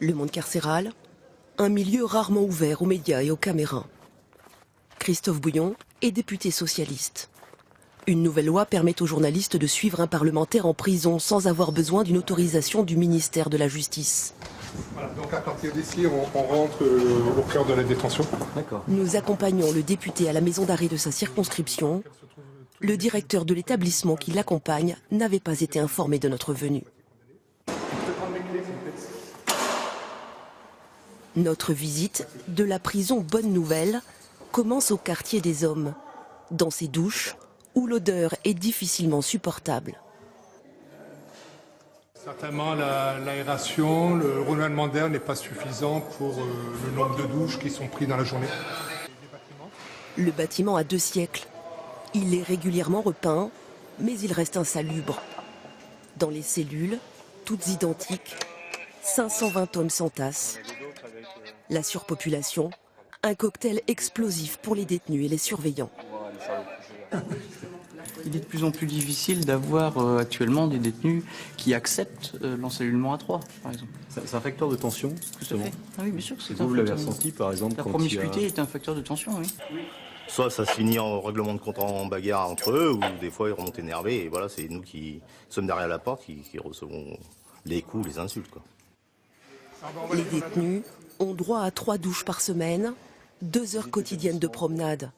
Le monde carcéral, un milieu rarement ouvert aux médias et aux caméras. Christophe Bouillon est député socialiste. Une nouvelle loi permet aux journalistes de suivre un parlementaire en prison sans avoir besoin d'une autorisation du ministère de la Justice. Voilà, donc à partir d'ici, on rentre au cœur de la détention. Nous accompagnons le député à la maison d'arrêt de sa circonscription. Le directeur de l'établissement qui l'accompagne n'avait pas été informé de notre venue. Notre visite de la prison Bonne Nouvelle commence au quartier des Hommes, dans ces douches où l'odeur est difficilement supportable. Certainement, l'aération, le renouvellement d'air n'est pas suffisant pour le nombre de douches qui sont prises dans la journée. Le bâtiment a 2 siècles. Il est régulièrement repeint, mais il reste insalubre. Dans les cellules, toutes identiques, 520 hommes s'entassent. La surpopulation, un cocktail explosif pour les détenus et les surveillants. Il est de plus en plus difficile d'avoir actuellement des détenus qui acceptent l'encellulement à 3, par exemple. C'est un facteur de tension, justement. Ah oui, bien sûr. Vous l'avez ressenti, par exemple, La quand promiscuité est un facteur de tension, oui. Soit ça se finit en règlement de compte en bagarre entre eux, ou des fois ils remontent énervés, et voilà, c'est nous qui sommes derrière la porte qui recevons les coups, les insultes, quoi. Les détenus ont droit à 3 douches par semaine, 2 heures quotidiennes de promenade.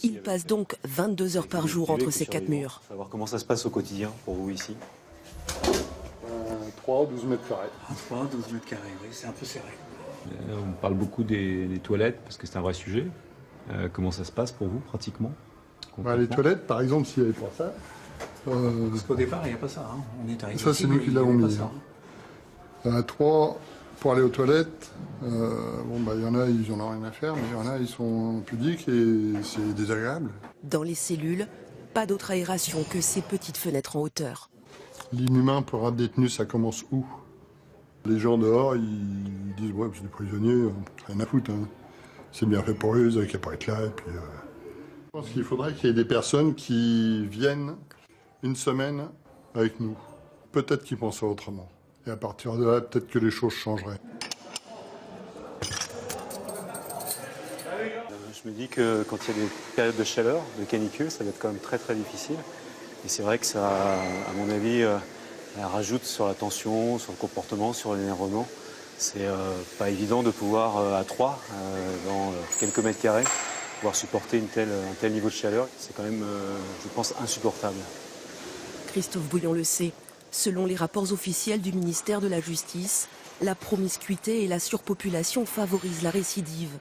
Ils passent donc 22 heures par jour entre ces 4 murs. Savoir comment ça se passe au quotidien pour vous ici. 3 ou 12 mètres carrés. 3, 12 mètres carrés, oui, c'est un peu serré. On parle beaucoup des toilettes parce que c'est un vrai sujet. Comment ça se passe pour vous pratiquement? Les toilettes, par exemple, s'il n'y avait pas ça. Parce qu'au départ, il n'y a pas ça. Hein. On est arrivé Ça, c'est nous qui l'avons mis. Il y en a 3 pour aller aux toilettes. Il y en a, ils n'en ont rien à faire, mais il y en a, ils sont pudiques et c'est désagréable. Dans les cellules, pas d'autre aération que ces petites fenêtres en hauteur. L'inhumain pour un détenu, ça commence où? Les gens dehors, ils disent ouais, c'est des prisonniers, rien à foutre. Hein. C'est bien fait pour eux, ils n'avaient qu'à pas être là. Et puis, Je pense qu'il faudrait qu'il y ait des personnes qui viennent une semaine avec nous. Peut-être qu'ils penseraient autrement. Et à partir de là, peut-être que les choses changeraient. Je me dis que quand il y a des périodes de chaleur, de canicule, ça va être quand même très très difficile. Et c'est vrai que ça, à mon avis, rajoute sur la tension, sur le comportement, sur l'énervement. C'est pas évident de pouvoir, à 3, dans quelques mètres carrés, pouvoir supporter un tel niveau de chaleur. C'est quand même, je pense, insupportable. Christophe Bouillon le sait. Selon les rapports officiels du ministère de la Justice, la promiscuité et la surpopulation favorisent la récidive.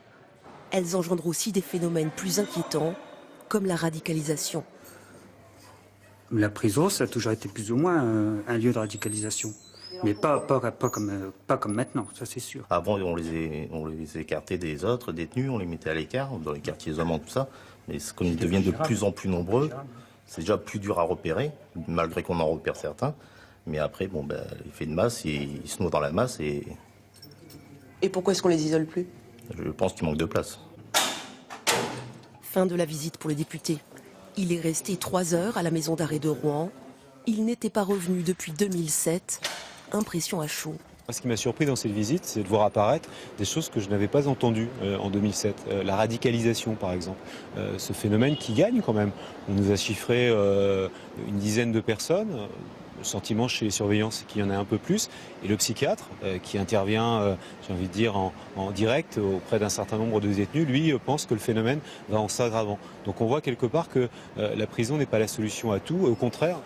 Elles engendrent aussi des phénomènes plus inquiétants, comme la radicalisation. La prison, ça a toujours été plus ou moins un lieu de radicalisation. Mais pas comme maintenant, ça c'est sûr. Avant, on les écartait des autres détenus, on les mettait à l'écart, dans les quartiers hommes, tout ça. Mais comme ils deviennent de plus en plus nombreux, c'est déjà plus dur à repérer, malgré qu'on en repère certains. Mais après, l'effet de masse, ils se noient dans la masse et pourquoi est-ce qu'on les isole plus? Je pense qu'il manque de place. Fin de la visite pour le député. Il est resté 3 heures à la maison d'arrêt de Rouen. Il n'était pas revenu depuis 2007. Impression à chaud. Ce qui m'a surpris dans cette visite, c'est de voir apparaître des choses que je n'avais pas entendues en 2007. La radicalisation, par exemple. Ce phénomène qui gagne quand même. On nous a chiffré une dizaine de personnes. Le sentiment chez les surveillants, c'est qu'il y en a un peu plus. Et le psychiatre, qui intervient, j'ai envie de dire, en direct auprès d'un certain nombre de détenus, lui pense que le phénomène va en s'aggravant. Donc on voit quelque part que la prison n'est pas la solution à tout, au contraire.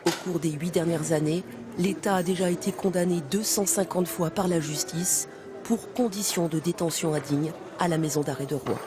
Au cours des 8 dernières années, l'État a déjà été condamné 250 fois par la justice pour conditions de détention indignes à la maison d'arrêt de Rouen.